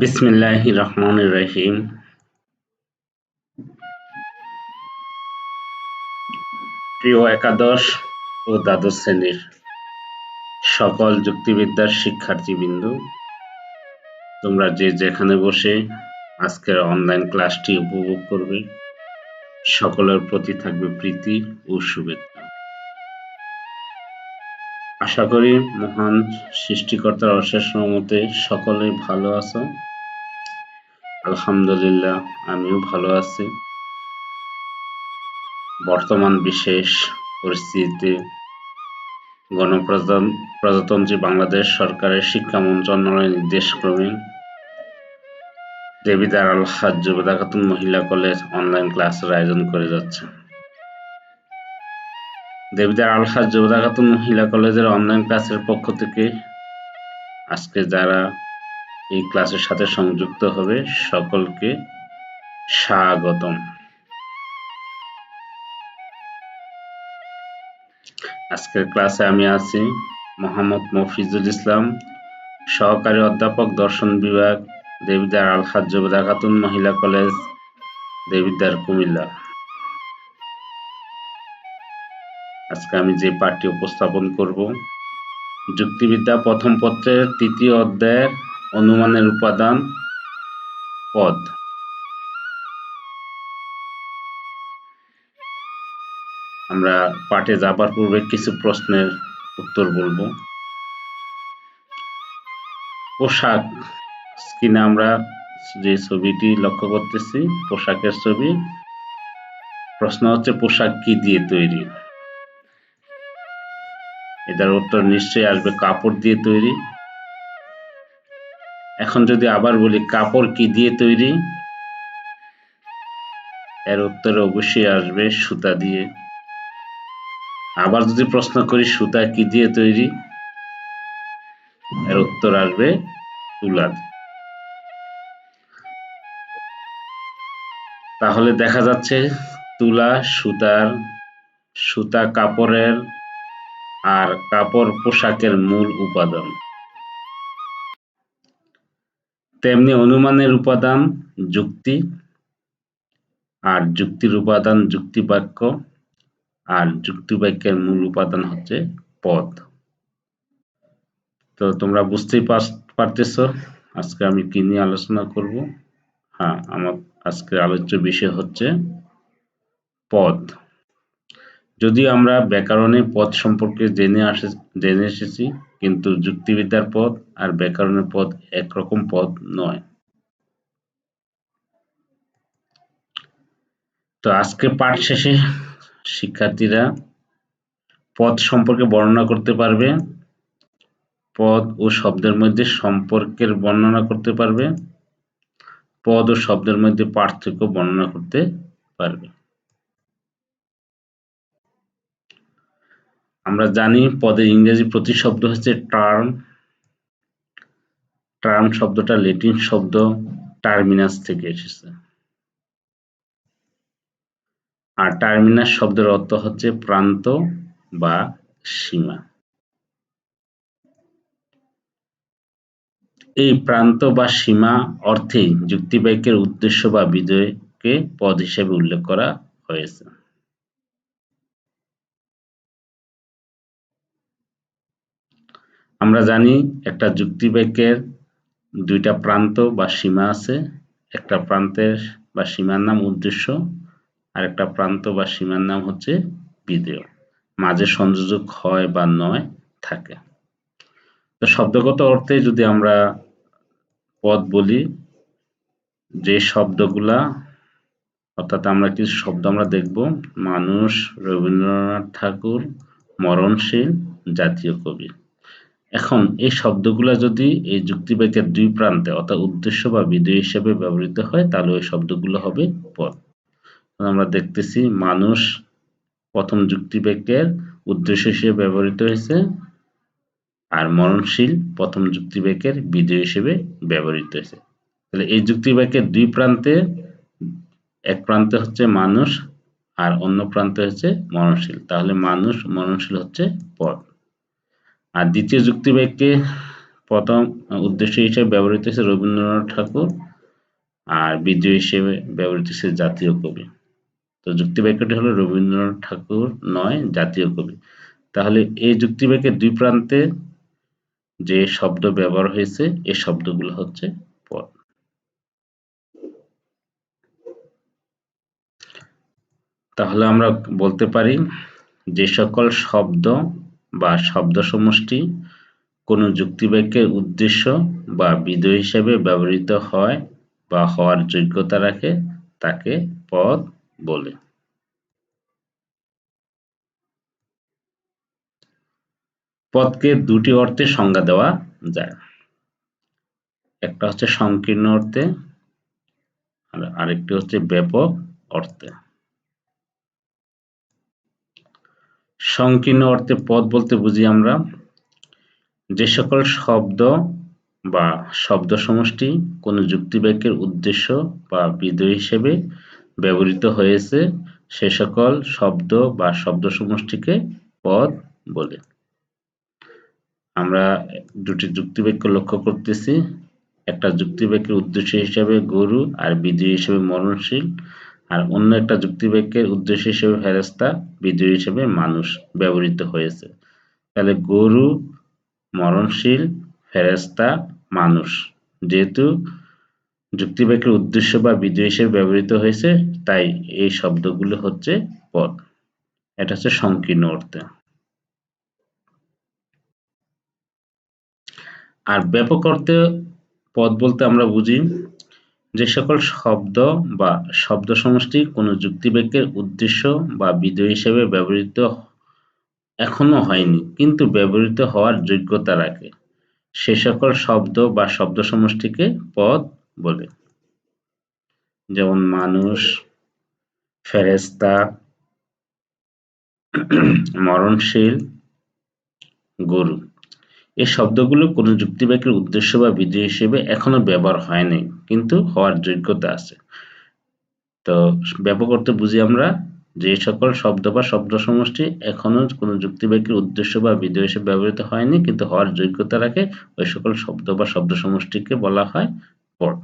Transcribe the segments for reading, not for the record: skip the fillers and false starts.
বিসমিল্লাহির রহমানির রহিম। প্রিয় একাদশ ও দ্বাদশ শ্রেণীর সকল যুক্তিবিদ্যার শিক্ষার্থীবৃন্দ, তোমরা যে যেখানে বসে আজকের অনলাইন ক্লাসটি উপভোগ করবে, সকলের প্রতি থাকবে প্রীতি ও শুভেচ্ছা। আশা করি মহান সৃষ্টিকর্তার অশেষ রহমতে সকলেই ভালো আছো। আলহামদুলিল্লাহ, আমিও ভালো আছি। বর্তমান বিশেষ পরিস্থিতিতে গণপ্রজাতন্ত্রী বাংলাদেশ সরকারের শিক্ষা মন্ত্রণালয়ের নির্দেশক্রমে দেবিদার আল-হাজ জুবেদা খাতুন মহিলা কলেজ অনলাইন ক্লাসের আয়োজন করে যাচ্ছে। দেবিদার আল-হাজ জুবেদা খাতুন মহিলা কলেজের অনলাইন ক্লাসের পক্ষ থেকে আজকে যারা এই ক্লাসের সাথে সংযুক্ত হবে সকলকে স্বাগতম। আজকের ক্লাসে আমি আছি মোহাম্মদ মফিজুল ইসলাম, সহকারী অধ্যাপক, দর্শন বিভাগ, দেবিদার আল-হাজ জুবেদা খাতুন মহিলা কলেজ, দেবিদার, কুমিল্লা। আজকে আমি যে পাঠটি উপস্থাপন করব, যুক্তিবিদ্যা প্রথম পত্রের তৃতীয় অধ্যায়ের অনুমানের উপাদান পদ। আমরা পাঠে যাবার পূর্বে কিছু প্রশ্নের উত্তর বলবো। পোশাক, স্ক্রিনে আমরা যে ছবিটি লক্ষ্য করতেছি পোশাকের ছবি। প্রশ্ন হচ্ছে পোশাক কি দিয়ে তৈরি? এটার উত্তর নিশ্চয়ই আসবে কাপড় দিয়ে তৈরি। এখন যদি আবার বলি কাপড় কি দিয়ে তৈরি, এর উত্তরে অবশ্যই আসবে সুতা দিয়ে। আবার যদি প্রশ্ন করি সুতা কি দিয়ে তৈরি, এর উত্তর আসবে তুলা। তাহলে দেখা যাচ্ছে তুলা সুতা কাপড়ের, আর কাপড় পোশাকের মূল উপাদান। তেমনি অনুমানের উপাদান যুক্তি, আর যুক্তির উপাদান যুক্তিবাক্য, আর যুক্তিবাক্যের মূল উপাদান হচ্ছে পদ। তো তোমরা বুঝতেই পারতেছো আজকে আমি কি নিয়ে আলোচনা করব। আমার আজকের আলোচ্য বিষয় হচ্ছে পদ। যদিও আমরা ব্যাকরণে পদ সম্পর্কে জেনে এসেছি, কিন্তু যুক্তিবিদ্যার পদ আর ব্যাকরণের পদ একরকম পদ নয়। তো আজকে পাঠ শেষে শিক্ষার্থীরা পদ সম্পর্কে বর্ণনা করতে পারবে, পদ ও শব্দের মধ্যে সম্পর্কের বর্ণনা করতে পারবে, পদ ও শব্দের মধ্যে পার্থক্য বর্ণনা করতে পারবে। আমরা জানি পদের ইংরেজি প্রতিশব্দ হচ্ছে টার্ম। টার্ম শব্দটা ল্যাটিন শব্দ টার্মিনাস থেকে এসেছে, আর টার্মিনাস শব্দের অর্থ হচ্ছে প্রান্ত বা সীমা। এই প্রান্ত বা সীমা অর্থেই যুক্তিবাক্যের উদ্দেশ্য বা বিধেয়কে পদ হিসেবে উল্লেখ করা হয়েছে। আমরা জানি একটা যুক্তিবাক্যের দুইটা প্রান্ত বা সীমা আছে। একটা প্রান্তের বা সীমার নাম উদ্দেশ্য, আর একটা প্রান্ত বা সীমার নাম হচ্ছে বিধেয়। মাঝে সংযোজক হয় বা নয় থাকে। তো শব্দগত অর্থে যদি আমরা পদ বলি, যে শব্দগুলা, অর্থাৎ আমরা কিছু শব্দ আমরা দেখব: মানুষ, রবীন্দ্রনাথ ঠাকুর, মরণশীল, জাতীয় কবি। এখন এই শব্দগুলা যদি এই যুক্তিবাক্যের দুই প্রান্তে অর্থাৎ উদ্দেশ্য বা বিধেয় হিসেবে ব্যবহৃত হয়, তাহলে ওই শব্দগুলো হবে পদ। আমরা দেখতেছি মানুষ প্রথম যুক্তিবাক্যের উদ্দেশ্য হিসেবে ব্যবহৃত হয়েছে, আর মরণশীল প্রথম যুক্তিবাক্যের বিধেয় হিসেবে ব্যবহৃত হয়েছে। তাহলে এই যুক্তিবাক্যের দুই প্রান্তে, এক প্রান্তে হচ্ছে মানুষ আর অন্য প্রান্তে হচ্ছে মরণশীল, তাহলে মানুষ মরণশীল হচ্ছে পদ। আর দ্বিতীয় যুক্তিবাক্যে প্রথম উদ্দেশ্য হিসেবে ব্যবহৃত হয়েছে রবীন্দ্রনাথ ঠাকুর, আর বিধেয় হিসেবে ব্যবহৃত হয়েছে জাতীয় কবি। তো যুক্তি বাক্যটি হলো রবীন্দ্রনাথ ঠাকুর নয়, জাতীয় কবি। তাহলে এই যুক্তি বাক্যের দুই প্রান্তে যে শব্দ ব্যবহার হয়েছে এই শব্দগুলো হচ্ছে পদ। তাহলে আমরা বলতে পারি যে সকল শব্দ বা শব্দ সমষ্টি কোনো যুক্তিবাক্যের উদ্দেশ্য বা বিধেয় হিসেবে ব্যবহৃত হয় বা হওয়ার যোগ্যতা রাখে তাকে পদ বলে। পদকে দুটি অর্থে সংজ্ঞা দেওয়া যায়। একটা হচ্ছে সংকীর্ণ অর্থে আর আরেকটি হচ্ছে ব্যাপক অর্থে। সংকীর্ণ অর্থে পদ বলতে বুঝি আমরা যে সকল শব্দ বা শব্দ সমষ্টি কোনো যুক্তিবাক্যের উদ্দেশ্য বা বিধেয় হিসেবে ব্যবহৃত হয়েছে সে সকল শব্দ বা শব্দ সমষ্টিকে পদ বলে। আমরা দুটি যুক্তিবাক্য লক্ষ্য করতেছি, একটা যুক্তিবাক্যের উদ্দেশ্য হিসেবে গরু আর বিধেয় হিসেবে মরণশীল, আর অন্য একটা যুক্তিবাক্যের উদ্দেশ্য হিসেবে ফেরেশতা, বিধেয় হিসেবে মানুষ ব্যবহৃত হয়েছে। তাহলে গরু, মরণশীল, ফেরেশতা, মানুষ যেহেতু যুক্তিবাক্যের উদ্দেশ্য বা বিধেয় হিসেবে ব্যবহৃত হয়েছে তাই এই শব্দগুলো হচ্ছে পদ। এটা হচ্ছে সংকীর্ণ অর্থে। আর ব্যাপক অর্থে পদ বলতে আমরা বুঝি যে সকল শব্দ বা শব্দ সমষ্টি কোনো যুক্তিবাক্যের উদ্দেশ্য বা বিধেয় হিসেবে ব্যবহৃত এখনো হয়নি কিন্তু ব্যবহৃত হওয়ার যোগ্যতা রাখে সে সকল শব্দ বা শব্দ সমষ্টিকে পদ বলে। যেমন মানুষ, ফেরেশতা, মরণশীল, গরু। এই শব্দগুলো কোনো যুক্তিবাক্যের উদ্দেশ্য বা বিধেয় হিসেবে এখনো ব্যবহার হয়নি কিন্তু হওয়ার যোগ্যতা আছে। তো ব্যাপক অর্থে বুঝি আমরা যে সকল শব্দ বা শব্দ সমষ্টি এখনো কোনো যুক্তিবাক্যের উদ্দেশ্য বা বিধেয় হিসেবে ব্যবহৃত হয়নি কিন্তু হওয়ার যোগ্যতা রাখে ওই সকল শব্দ বা শব্দ সমষ্টিকে বলা হয় পদ।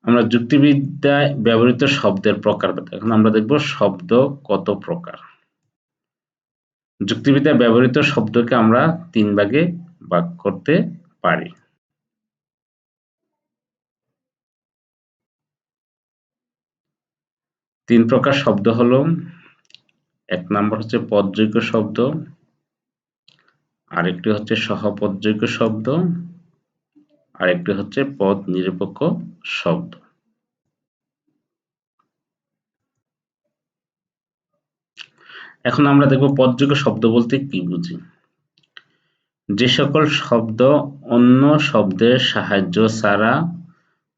আমরা যুক্তিবিদ্যায় ব্যবহৃত শব্দের প্রকারভেদ। এখন আমরা দেখব শব্দ কত প্রকার। যুক্তিবিদ্যায় ব্যবহৃত শব্দকে আমরা তিন ভাগে ভাগ করতে পারি। তিন প্রকার শব্দ হলো, এক নম্বর হচ্ছে পদযোগ্য শব্দ, আরেকটি হচ্ছে সহপদযোগ্য শব্দ, আরেকটি হচ্ছে পদ নিরপেক্ষ শব্দ। এখন আমরা দেখব পদযোগ্য শব্দ বলতে কি বুঝি। যে সকল শব্দ অন্য শব্দের সাহায্য ছাড়া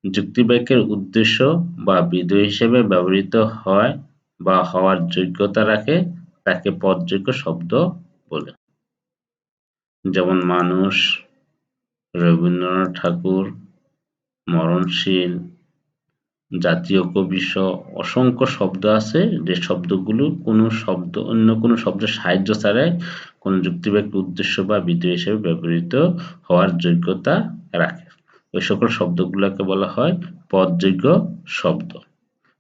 যুক্তিবাক্যের উদ্দেশ্য বা বিধেয় হিসেবে ব্যবহৃত হয় বা হওয়ার যোগ্যতা রাখে তাকে পদযোগ্য শব্দ বলে। যেমন মানুষ, রবীন্দ্রনাথ ঠাকুর, মরণশীল, জাতীয় কবি সহ অসংখ্য শব্দ আছে যে শব্দগুলো অন্য কোনো শব্দের সাহায্য ছাড়াই কোনো যুক্তিবাক্যের উদ্দেশ্য বা বিধেয় হিসেবে ব্যবহৃত হওয়ার যোগ্যতা রাখে। ওই সকল শব্দগুলোকে বলা হয় পদযোগ্য শব্দ।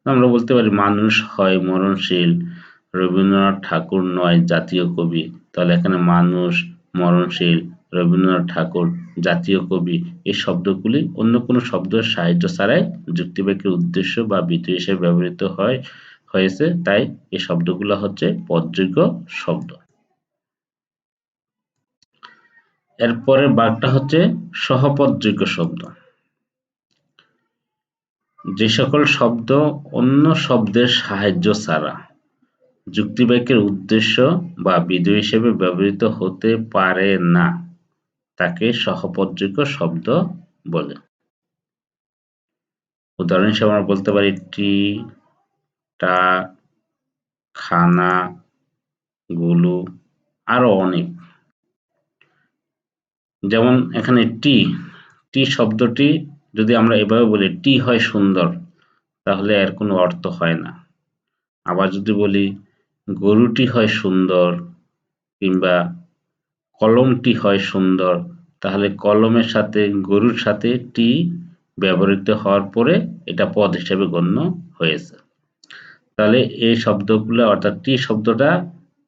আমরা বলতে পারি মানুষ হয় মরণশীল, রবীন্দ্রনাথ ঠাকুর নয় জাতীয় কবি। তাহলে এখানে মানুষ, মরণশীল, রবীন্দ্রনাথ ঠাকুর, জাতীয় কবি এই শব্দগুলি অন্য কোনো শব্দের সাহায্য ছাড়াই যুক্তিবাক্যের উদ্দেশ্য বা বিধেয় হিসেবে ব্যবহৃত হয়েছে তাই এই শব্দগুলো হচ্ছে পদযোগ্য শব্দ। এরপরের ভাগটা হচ্ছে সহপদযোগ্য শব্দ। যে সকল শব্দ অন্য শব্দের সাহায্য ছাড়া যুক্তিবাক্যের উদ্দেশ্য বা বিধেয় হিসেবে ব্যবহৃত হতে পারে না তাকে সহপদযোগ্য শব্দ বলে। উদাহরণ হিসেবে আমরা বলতে পারি টি, টা, খানা, গুলু, আরো অনেক। যেমন এখানে টি, টি শব্দটি যদি আমরা এভাবে বলি টি হয় সুন্দর তাহলে এর কোনো অর্থ হয় না। আবার যদি বলি গরুটি হয় সুন্দর কিংবা কলমটি হয় সুন্দর, তাহলে কলমের সাথে গরুর সাথে টি ব্যবহৃত হওয়ার পরে এটা পদ হিসেবে গণ্য হয়েছে। তাহলে এই শব্দগুলো অর্থাৎ টি শব্দটা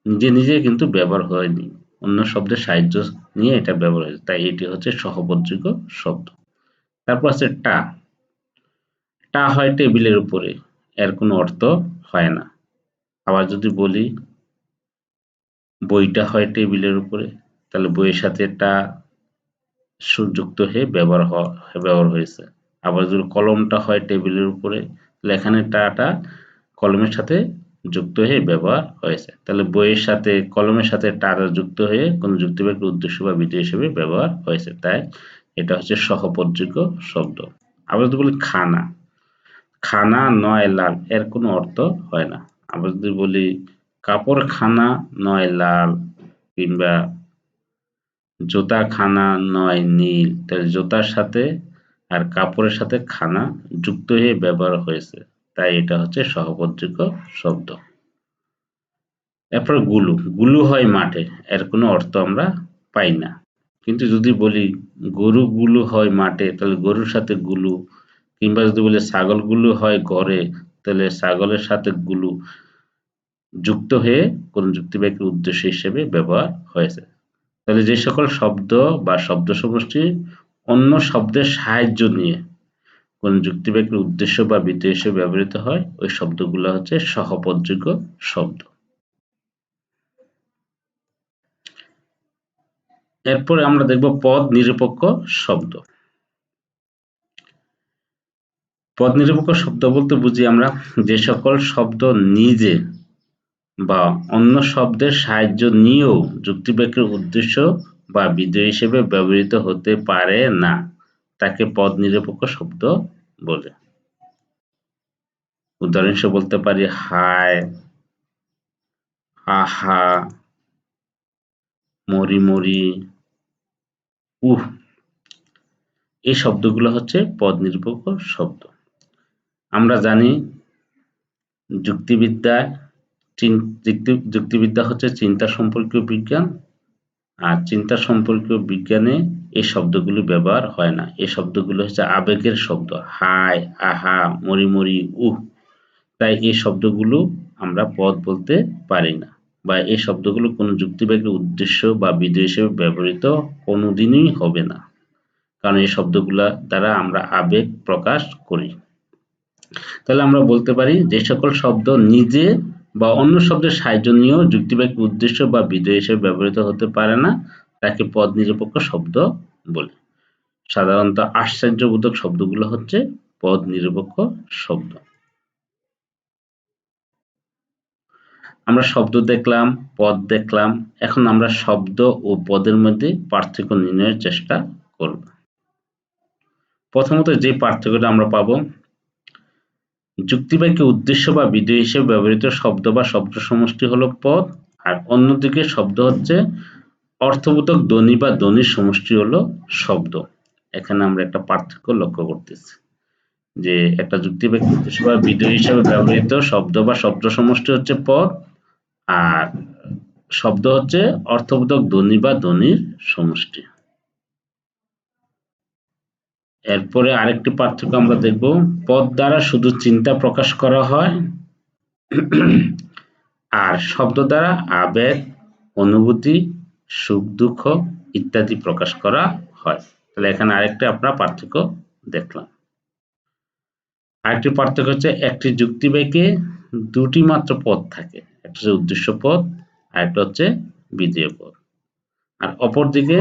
নিজে নিজে কিন্তু ব্যবহার হয়নি, অন্য শব্দের সাহায্য নিয়ে এটা ব্যবহার হয়েছে, তাই এটি হচ্ছে সহপদযোগ্য শব্দ। তারপর আছে টা। টা হয় টেবিলের উপরে, এর কোনো অর্থ হয় না। আবার যদি বলি বইটা হয় টেবিলের উপরে, তাহলে বইয়ের সাথে টা যুক্ত হয়ে ব্যবহার হয়েছে। আবার যদি কলমটা হয় টেবিলের উপরে, তাহলে এখানে টাটা কলমের সাথে যুক্ত হয়ে ব্যবহার হয়েছে। তাহলে বইয়ের সাথে কলমের সাথে টাটা যুক্ত হয়ে কোন যুক্তিবাক্যের উদ্দেশ্য বা বিধেয় হিসেবে ব্যবহার হয়েছে, তাই এটা হচ্ছে সহপদযোগ্য শব্দ। আবার যদি বলি খানা, খানা নয় লাল, এর কোনো অর্থ হয় না। আবার যদি বলি কাপড়খানা নয় লাল, কিংবা জুতা খানা নয় নীল, তাহলে জুতার সাথে আর কাপড়ের সাথে খানা যুক্ত হয়ে ব্যবহার হয়েছে, তাই এটা হচ্ছে সহপদযোগ্য শব্দ। এরপর গুলু, গুলু হয় মাঠে, এর কোনো অর্থ আমরা পাই না। কিন্তু যদি বলি গরু গুলু হয় মাঠে, তাহলে গরুর সাথে গুলু, কিংবা যদি বলি ছাগল গুলু হয় ঘরে, তাহলে ছাগলের সাথে গুলু যুক্ত হয়ে কোন যুক্তিবাক্যের উদ্দেশ্য হিসেবে ব্যবহার হয়েছে। তাহলে যে সকল শব্দ বা শব্দ সমষ্টি অন্য শব্দের সাহায্য নিয়ে কোন যুক্তিবাক্যের উদ্দেশ্য বা বিধেয় হিসেবে ব্যবহৃত হয়, ওই শব্দগুলো হচ্ছে সহপদযোগ্য শব্দ। এরপরে আমরা দেখব পদ নিরপেক্ষ শব্দ। পদ নিরপেক্ষ শব্দ বলতে বুঝি আমরা যে সকল শব্দ নিজে বা অন্য শব্দের সাহায্য নিয়েও যুক্তিবাক্যের উদ্দেশ্য বা বিধেয় হিসেবে ব্যবহৃত হতে পারে না, তাকে পদ নিরপেক্ষ শব্দ বলে। উদাহরণ হিসেবে বলতে পারি হায়, আহা, মরি মরি, উহ, এই শব্দগুলো হচ্ছে পদ নিরপেক্ষ শব্দ। আমরা জানি যুক্তিবিদ্যা হচ্ছে চিন্তা সম্পর্কীয় বিজ্ঞান, আর চিন্তা সম্পর্কীয় বিজ্ঞানে এই শব্দগুলো ব্যবহার হয় না। এই শব্দগুলো হচ্ছে আবেগের শব্দ, হায়, আহা, মরি মরি, উহ, তাই এই শব্দগুলো আমরা পদ বলতে পারি না, বা এই শব্দগুলো কোনো যুক্তিবাক্যের উদ্দেশ্য বা বিধেয় হিসেবে ব্যবহৃত কোনোদিনই হবে না, কারণ এই শব্দগুলা দ্বারা আমরা আবেগ প্রকাশ করি। তাহলে আমরা বলতে পারি যে সকল শব্দ নিজে বা অন্য শব্দের সাহায্য নিয়েও যুক্তিবাক্যের উদ্দেশ্য বা বিধেয় হিসেবে ব্যবহৃত হতে পারে না, তাকে পদ নিরপেক্ষ শব্দ বলে। সাধারণত আশ্চর্যবোধক শব্দগুলো হচ্ছে পদ নিরপেক্ষ শব্দ। আমরা শব্দ দেখলাম, পদ দেখলাম, এখন আমরা শব্দ ও পদের মধ্যে পার্থক্য নির্ণয়ের চেষ্টা করব। প্রথমত যে পার্থক্যটা আমরা পাবো, যুক্তিবাক্যে উদ্দেশ্য বা বিধেয় হিসেবে ব্যবহৃত শব্দ বা শব্দ সমষ্টি হলো পদ, আর অন্যদিকে শব্দ হচ্ছে অর্থবোধক ধ্বনি বা ধ্বনির সমষ্টি হলো শব্দ। এখানে আমরা একটা পার্থক্য লক্ষ্য করতেছি যে একটা যুক্তিবাক্যে উদ্দেশ্য বা বিধেয় হিসেবে ব্যবহৃত শব্দ বা শব্দ সমষ্টি হচ্ছে পদ, আর শব্দ হচ্ছে অর্থবোধক ধ্বনি বা ধ্বনির সমষ্টি। এরপরে আরেকটি পার্থক্য আমরা দেখব, পদ দ্বারা শুধু চিন্তা প্রকাশ করা হয়, আর শব্দ দ্বারা আবেগ, অনুভূতি, সুখ দুঃখ ইত্যাদি প্রকাশ করা হয়। তাহলে এখানে আরেকটা আমরা পার্থক্য দেখলাম। আরেকটি পার্থক্য হচ্ছে একটি যুক্তিবাক্যে দুটি মাত্র পদ থাকে, একটা হচ্ছে উদ্দেশ্য পদ, আর একটা হচ্ছে বিধেয় পদ। আর অপরদিকে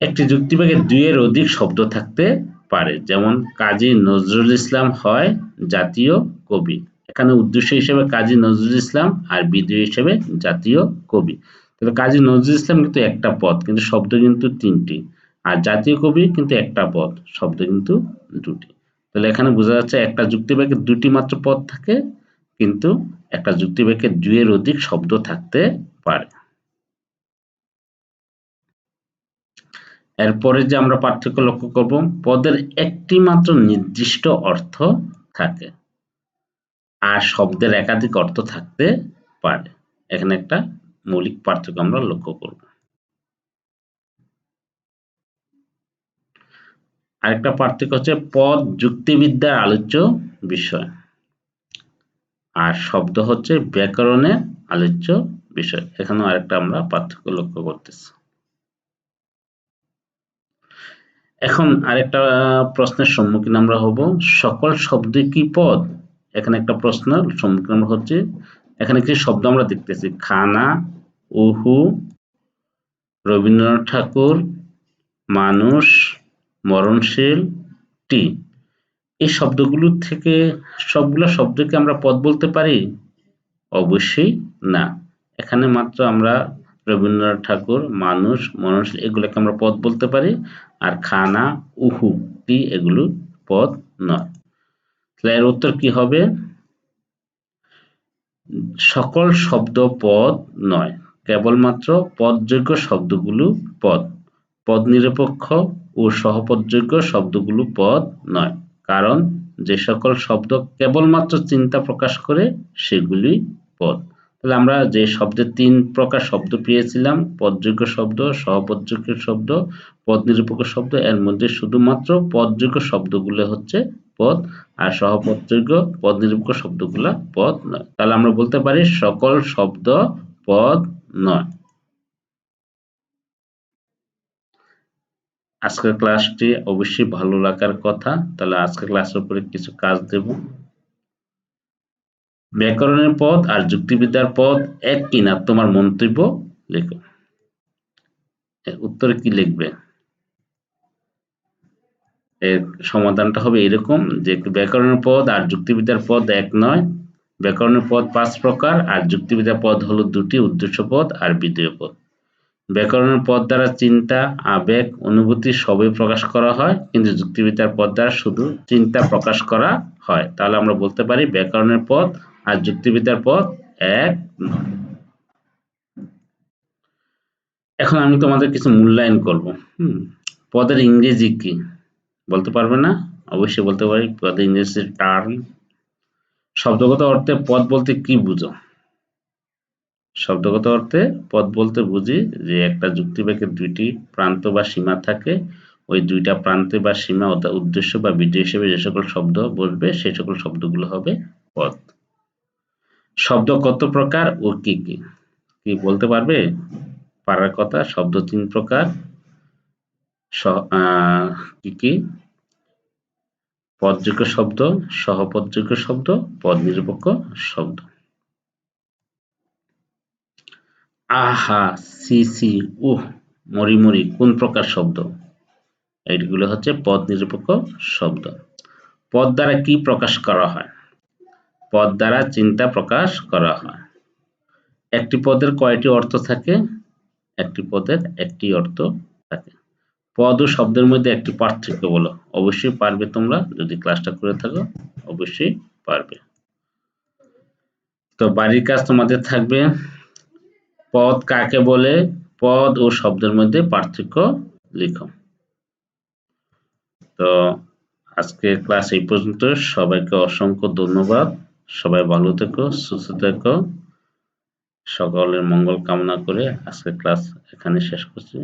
একটি যুক্তিবাক্যে দুইয়ের অধিক শব্দ থাকতে পারে, যেমন কাজী নজরুল ইসলাম হয় জাতীয় কবি। এখানে উদ্দেশ্য হিসেবে কাজী নজরুল ইসলাম আর বিধেয় হিসেবে জাতীয় কবি। তাহলে কাজী নজরুল ইসলাম কিন্তু একটা পদ, কিন্তু শব্দ কিন্তু তিনটি, আর জাতীয় কবি কিন্তু একটা পদ, শব্দ কিন্তু দুটি। তাহলে এখানে বোঝা যাচ্ছে একটা যুক্তিবাক্যে দুটি মাত্র পদ থাকে, কিন্তু একটা যুক্তিবাক্যে দুইয়ের অধিক শব্দ থাকতে পারে। এরপরে যে আমরা পার্থক্য লক্ষ্য করব, পদের একটি মাত্র নির্দিষ্ট অর্থ থাকে, আর শব্দের একাধিক অর্থ থাকতে পারে। এখানে একটা মৌলিক পার্থক্য আমরা লক্ষ্য করব। আরেকটা পার্থক্য হচ্ছে পদ যুক্তিবিদ্যার আলোচ্য বিষয়, আর শব্দ হচ্ছে ব্যাকরণের আলোচ্য বিষয়। এখানেও আরেকটা আমরা পার্থক্য লক্ষ্য করতেছি। এখন আরেকটা প্রশ্নের সম্মুখীন আমরা হব, সকল শব্দ কি পদ? এখানে একটা প্রশ্ন সম্মুখীন আমরা হচ্ছে। এখানে কিছু শব্দ আমরা দেখতেছি, খানা, উহু, রবীন্দ্রনাথ ঠাকুর, মানুষ, মরণশীল, টি। এই শব্দগুলো থেকে সবগুলো শব্দকে আমরা পদ বলতে পারি? অবশ্যই না। এখানে মাত্র আমরা রবীন্দ্রনাথ ঠাকুর, মানুষ, মরণশীল এগুলোকে আমরা পদ বলতে পারি, আর খানা, উহু, টি এগুলো পদ নয়। তাহলে এর উত্তর কি হবে? সকল শব্দ পদ নয়, কেবলমাত্র পদযোগ্য শব্দগুলো পদ। পদ নিরপেক্ষ ও সহপদযোগ্য শব্দগুলো পদ নয়, কারণ যে সকল শব্দ কেবলমাত্র চিন্তা প্রকাশ করে সেগুলি পদ। তাহলে আমরা যে শব্দের ৩ প্রকার শব্দ পেয়েছিলাম, পদযোগ্য শব্দ, সহপদযোগ্য শব্দ, পদ নিরপেক্ষ শব্দ, এর মধ্যে শুধুমাত্র পদযোগ্য শব্দগুলো হচ্ছে পদ, আর সহপদযোগ্য পদ নিরপেক্ষ শব্দগুলো পদ নয়। তাহলে আমরা বলতে পারি সকল শব্দ পদ নয়। আজকের ক্লাসটি অবশ্যই ভালো লাগার কথা। তাহলে আজকের ক্লাসের উপরে কিছু কাজ দেব। ব্যাকরণের পদ আর যুক্তিবিদ্যার পদ এক কিনা তোমার মন্তব্য লেখো। উত্তরে কি লিখবে? এর সমাধানটা হবে এরকম যে ব্যাকরণের পদ আর যুক্তিবিদ্যার পদ এক নয়। ব্যাকরণের পদ 5 প্রকার, আর যুক্তিবিদ্যার পদ হলো 2টি, উদ্দেশ্য পদ আর বিধেয় পদ। ব্যাকরণের পদ দ্বারা চিন্তা, আবেগ, অনুভূতি সবই প্রকাশ করা হয়, কিন্তু যুক্তিবিদ্যার পদ দ্বারা শুধু চিন্তা প্রকাশ করা হয়। তাহলে আমরা বলতে পারি ব্যাকরণের পদ আর যুক্তিবিদ্যার পদ এক নয়। এখন আমি তোমাদের কিছু মূল্যায়ন করব। পদের ইংরেজি কি বলতে পারবে না? অবশ্যই বলতে পারি। পদের ইংরেজি টার্ম। শব্দগত অর্থে পদ বলতে কি বুঝো? শব্দগত অর্থে পদ বলতে বুঝি যে একটা যুক্তিবাক্যের 2টি প্রান্ত বা সীমা থাকে, ওই 2টা প্রান্তে বা সীমা অর্থাৎ উদ্দেশ্য বা বিধেয় হিসেবে যে সকল শব্দ বসবে সেই সকল শব্দগুলো হবে পদ। শব্দ কত প্রকার ও কি কি? কি বলতে পারবে? পারার কথা। শব্দ 3 প্রকার। কি কি? পদযোগ্য শব্দ, সহপদযোগ্য শব্দ, পদ নিরপেক্ষ শব্দ। আহা, সি সি, উহ, মরি মরি কোন প্রকার শব্দ? এইগুলো হচ্ছে পদ নিরপেক্ষ শব্দ। পদ দ্বারা কি প্রকাশ করা হয়? পদ দ্বারা চিন্তা প্রকাশ করা হয়। একটি পদের কয়টি অর্থ থাকে? একটি পদের একটি অর্থ থাকে। পদ ও শব্দের মধ্যে একটি পার্থক্য বলো। অবশ্যই পারবে তোমরা, যদি ক্লাসটা করে থাকো অবশ্যই পারবে। তো বাড়ির কাজ তোমাদের থাকবে, পদ কাকে বলে, পদ ও শব্দের মধ্যে পার্থক্য লিখো। তো আজকে ক্লাস এই পর্যন্ত। সবাইকে অসংখ্য ধন্যবাদ। সবাই ভালো থেকো, সুস্থ থেকো। সকলের মঙ্গল কামনা করে আজকের ক্লাস এখানে শেষ করছি।